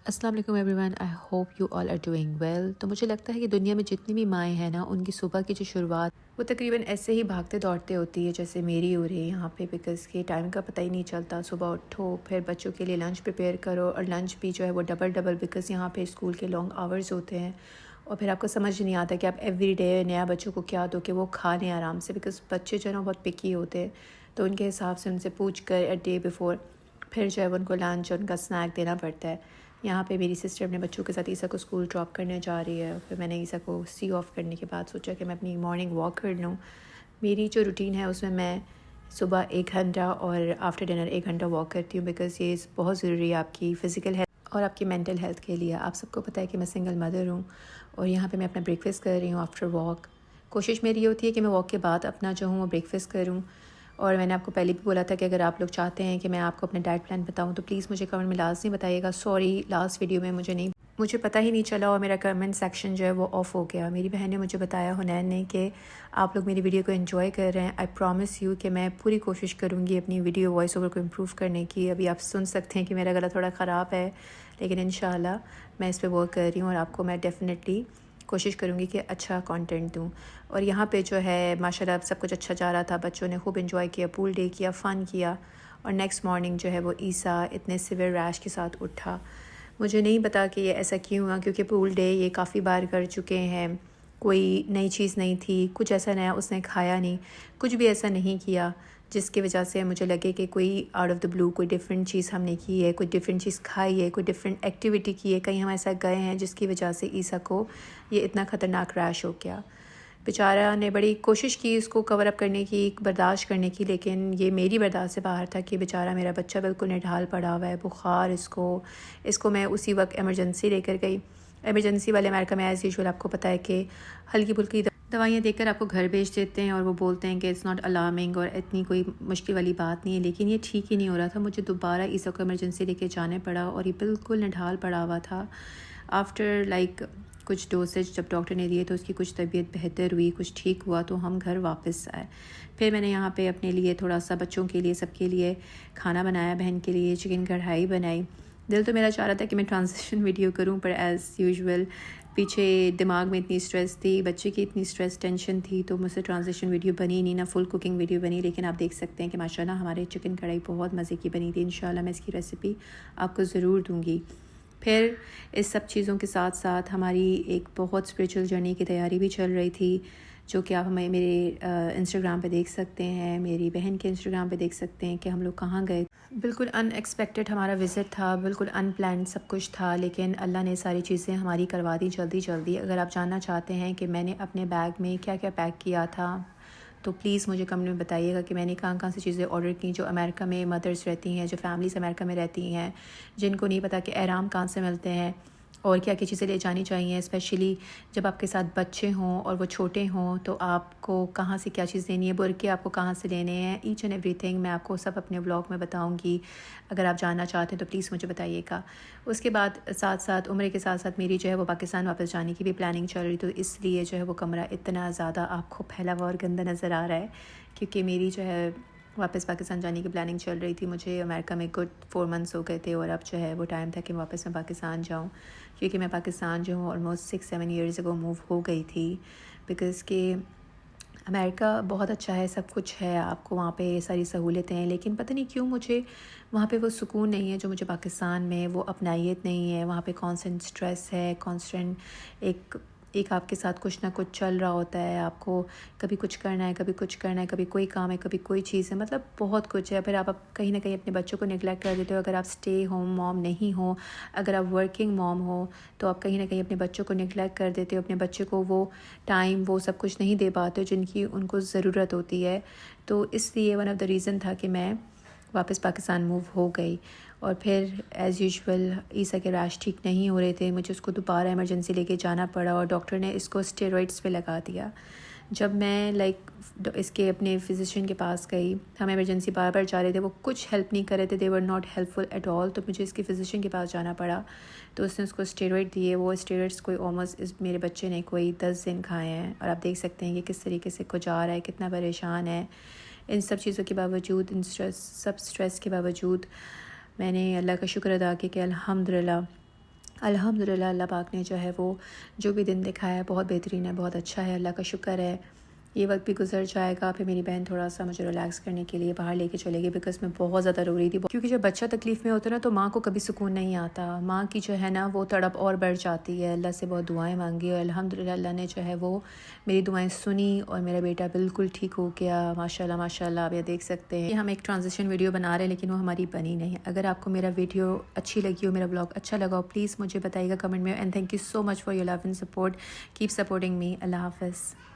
अस्सलाम वालेकुम everyone, I hope you all are doing well. तो मुझे लगता है कि दुनिया में जितनी भी माएँ हैं ना, उनकी सुबह की जो शुरुआत वो तकरीबन ऐसे ही भागते दौड़ते होती है जैसे मेरी हो रही है यहाँ पे। बिकॉज़ के टाइम का पता ही नहीं चलता। सुबह उठो, फिर बच्चों के लिए लंच प्रिपेयर करो, और लंच भी जो है वो डबल डबल, बिकॉज़ यहाँ पे स्कूल के लॉन्ग आवर्स होते हैं। और फिर आपको समझ नहीं आता कि आप एवरी डे नया बच्चों को क्या दो कि वो खा लें आराम से। बिकॉज़ बच्चे जो है ना बहुत पिकी होते हैं, तो उनके हिसाब से उनसे पूछ कर अ डे बिफ़ोर फिर जो है उनको लंच और उनका स्नैक देना पड़ता है। यहाँ पे मेरी सिस्टर अपने बच्चों के साथ ईसा को स्कूल ड्रॉप करने जा रही है। फिर मैंने ईसा को सी ऑफ करने के बाद सोचा कि मैं अपनी मॉर्निंग वॉक कर लूँ। मेरी जो रूटीन है उसमें मैं सुबह 1 घंटा और आफ्टर डिनर 1 घंटा वॉक करती हूँ। बिकॉज़ ये बहुत ज़रूरी है आपकी फ़िज़िकल हेल्थ और आपकी मेंटल हेल्थ के लिए। आप सबको पता है कि मैं सिंगल मदर हूँ, और यहाँ पे मैं अपना ब्रेकफास्ट कर रही हूँ आफ्टर वॉक। कोशिश मेरी ये होती है कि मैं वॉक के बाद अपना जो हूँ वो ब्रेकफास्ट करूँ। और मैंने आपको पहले भी बोला था कि अगर आप लोग चाहते हैं कि मैं आपको अपना डाइट प्लान बताऊं तो प्लीज़ मुझे कमेंट में लाजमी बताइएगा। सॉरी, लास्ट वीडियो में मुझे पता ही नहीं चला और मेरा कमेंट सेक्शन जो है वो ऑफ़ हो गया। मेरी बहन ने मुझे बताया, हुनैन ने, कि आप लोग मेरी वीडियो को एंजॉय कर रहे हैं। आई प्रॉमिस यू कि मैं पूरी कोशिश करूँगी अपनी वीडियो वॉइस ओवर को इम्प्रूव करने की। अभी आप सुन सकते हैं कि मेरा गला थोड़ा ख़राब है, लेकिन इंशाल्लाह मैं इस पर वर्क कर रही हूँ और आपको मैं डेफ़िनेटली कोशिश करूँगी कि अच्छा कंटेंट दूँ। और यहाँ पे जो है माशाल्लाह सब कुछ अच्छा जा रहा था। बच्चों ने खूब एंजॉय किया, पूल डे किया, फ़न किया। और नेक्स्ट मॉर्निंग जो है वो ईसा इतने सिवियर रैश के साथ उठा। मुझे नहीं पता कि ये ऐसा क्यों हुआ, क्योंकि पूल डे ये काफ़ी बार कर चुके हैं। कोई नई चीज़ नहीं थी, कुछ ऐसा नया उसने खाया नहीं, कुछ भी ऐसा नहीं किया जिसकी वजह से मुझे लगे कि कोई आउट ऑफ द ब्लू कोई डिफरेंट चीज़ हमने की है, कोई डिफरेंट चीज़ खाई है, कोई डिफरेंट एक्टिविटी की है, कहीं हम ऐसा गए हैं जिसकी वजह से ईसा को ये इतना ख़तरनाक रैश हो गया। बेचारा ने बड़ी कोशिश की इसको कवर अप करने की, बर्दाश्त करने की, लेकिन ये मेरी बर्दाश्त से बाहर था कि बेचारा मेरा बच्चा बिल्कुल निढाल पड़ा हुआ है, बुखार इसको मैं उसी वक्त एमरजेंसी लेकर गई। एमरजेंसी वाले अमेरिका में एज़ यूजुअल आपको पता है कि हल्की फुल्की दवाइयाँ देकर आपको घर भेज देते हैं, और वो बोलते हैं कि इट्स नॉट अलार्मिंग और इतनी कोई मुश्किल वाली बात नहीं है। लेकिन ये ठीक ही नहीं हो रहा था। मुझे दोबारा ईसा को एमरजेंसी लेके जाने पड़ा, और ये बिल्कुल निढाल पड़ा हुआ था। आफ्टर कुछ डोसेज जब डॉक्टर ने दिए तो उसकी कुछ तबीयत बेहतर हुई, कुछ ठीक हुआ, तो हम घर वापस आए। फिर मैंने यहाँ पे अपने लिए थोड़ा सा, बच्चों के लिए, सबके लिए खाना बनाया। बहन के लिए चिकन कढ़ाई बनाई। दिल तो मेरा चाह रहा था कि मैं ट्रांजिशन वीडियो करूँ, पर एज़ यूजुअल पीछे दिमाग में इतनी स्ट्रेस थी, बच्चे की इतनी स्ट्रेस टेंशन थी, तो मुझसे ट्रांजिशन वीडियो बनी नहीं, ना फुल कुकिंग वीडियो बनी। लेकिन आप देख सकते हैं कि माशाल्लाह हमारे चिकन कढ़ाई बहुत मज़े की बनी थी। इंशाल्लाह मैं इसकी रेसिपी आपको ज़रूर दूँगी। फिर इस सब चीज़ों के साथ साथ हमारी एक बहुत स्पिरिचुअल जर्नी की तैयारी भी चल रही थी, जो कि आप हमें मेरे इंस्टाग्राम पे देख सकते हैं, मेरी बहन के इंस्टाग्राम पे देख सकते हैं कि हम लोग कहाँ गए। बिल्कुल अनएक्सपेक्टेड हमारा विज़िट था, बिल्कुल अनप्लान्ड सब कुछ था, लेकिन अल्लाह ने सारी चीज़ें हमारी करवा दी जल्दी जल्दी। अगर आप जानना चाहते हैं कि मैंने अपने बैग में क्या क्या पैक किया था, तो प्लीज़ मुझे कमेंट में बताइएगा कि मैंने कहाँ कहाँ से चीज़ें ऑर्डर की। जो अमेरिका में मदर्स रहती हैं, जो फैमिलीज़ अमेरिका में रहती हैं, जिनको नहीं पता कि एहराम कहाँ से मिलते हैं और क्या क्या चीज़ें ले जानी चाहिए, स्पेशली जब आपके साथ बच्चे हों और वो छोटे हों, तो आपको कहाँ से क्या चीज़ लेनी है, बुरके आपको कहाँ से लेने हैं, ईच एंड एवरीथिंग मैं आपको सब अपने ब्लॉग में बताऊँगी। अगर आप जानना चाहते हैं तो प्लीज़ मुझे बताइएगा। उसके बाद साथ साथ उम्र के साथ साथ मेरी जो है वो पाकिस्तान वापस जाने की भी प्लानिंग चल रही, तो इसलिए जो है वो कमरा इतना ज़्यादा आपको फैला हुआ और गंदा नज़र आ रहा है, क्योंकि मेरी जो है वापस पाकिस्तान जाने की प्लानिंग चल रही थी। मुझे अमेरिका में गुड 4 मंथ्स हो गए थे, और अब जो है वो टाइम था कि वापस मैं पाकिस्तान जाऊँ, क्योंकि मैं पाकिस्तान जो हूँ ऑलमोस्ट 6-7 ईयर्स अगो मूव हो गई थी। बिकॉज़ कि अमेरिका बहुत अच्छा है, सब कुछ है, आपको वहाँ पे सारी सहूलतें हैं, लेकिन पता नहीं क्यों मुझे वहाँ पे वो सुकून नहीं है जो मुझे पाकिस्तान में, वो अपनाइत नहीं है। वहाँ पे कांस्टेंट स्ट्रेस है, कांस्टेंट एक एक आपके साथ कुछ ना कुछ चल रहा होता है। आपको कभी कुछ करना है, कभी कुछ करना है, कभी कोई काम है, कभी कोई चीज़ है, मतलब बहुत कुछ है। फिर आप कहीं ना कहीं अपने बच्चों को निगलेक्ट कर देते हो। अगर आप स्टे होम मॉम नहीं हो, अगर आप वर्किंग मॉम हो, तो आप कहीं ना कहीं अपने बच्चों को निगलेक्ट कर देते हो, अपने बच्चे को वो टाइम, वो सब कुछ नहीं दे पाते हो जिनकी उनको ज़रूरत होती है। तो इसलिए वन ऑफ़ द रीज़न था कि मैं वापस पाकिस्तान मूव हो गई। और फिर एज़ यूजुअल ईसा के रैश ठीक नहीं हो रहे थे, मुझे उसको दोबारा इमरजेंसी लेके जाना पड़ा, और डॉक्टर ने इसको स्टेरॉइड्स पे लगा दिया। जब मैं इसके अपने फिजिशियन के पास गई, हम इमरजेंसी बार बार जा रहे थे, वो कुछ हेल्प नहीं कर रहे थे, they were not helpful at all, तो मुझे इसके फिजिशियन के पास जाना पड़ा। तो उसने उसको स्टेरॉइड दिए। वो स्टेरॉइड्स कोई ऑलमोस्ट मेरे बच्चे ने कोई 10 दिन खाए हैं, और आप देख सकते हैं कि किस तरीके से खुजा रहा है, कितना परेशान है। इन सब चीज़ों के बावजूद, इन स्ट्रेस के बावजूद मैंने अल्लाह का शुक्र अदा किया कि अल्हम्दुलिल्लाह अल्हम्दुलिल्लाह अल्लाह पाक ने जो है वो जो भी दिन दिखाया है बहुत बेहतरीन है, बहुत अच्छा है, अल्लाह का शुक्र है। ये वक्त भी गुजर जाएगा। फिर मेरी बहन थोड़ा सा मुझे रिलैक्स करने के लिए बाहर लेके चलेगी, बिकॉज़ मैं बहुत ज़्यादा रो रही थी, क्योंकि जब बच्चा तकलीफ़ में होता है ना तो माँ को कभी सुकून नहीं आता। माँ की जो है ना वो तड़प और बढ़ जाती है। अल्लाह से बहुत दुआएं मांगी और अल्हम्दुलिल्लाह अल्लाह ने जो है वो मेरी दुआएं सुनी और मेरा बेटा बिल्कुल ठीक हो गया। माशाल्लाह माशाल्लाह। आप ये देख सकते हैं, हम एक ट्रांजिशन वीडियो बना रहे हैं लेकिन वो हमारी बनी नहीं। अगर आपको मेरा वीडियो अच्छी लगी हो, मेरा ब्लॉग अच्छा लगा हो, प्लीज़ मुझे बताइएगा कमेंट में। And thank you so much for your love and support. Keep supporting me. Allah हाफ़िज़।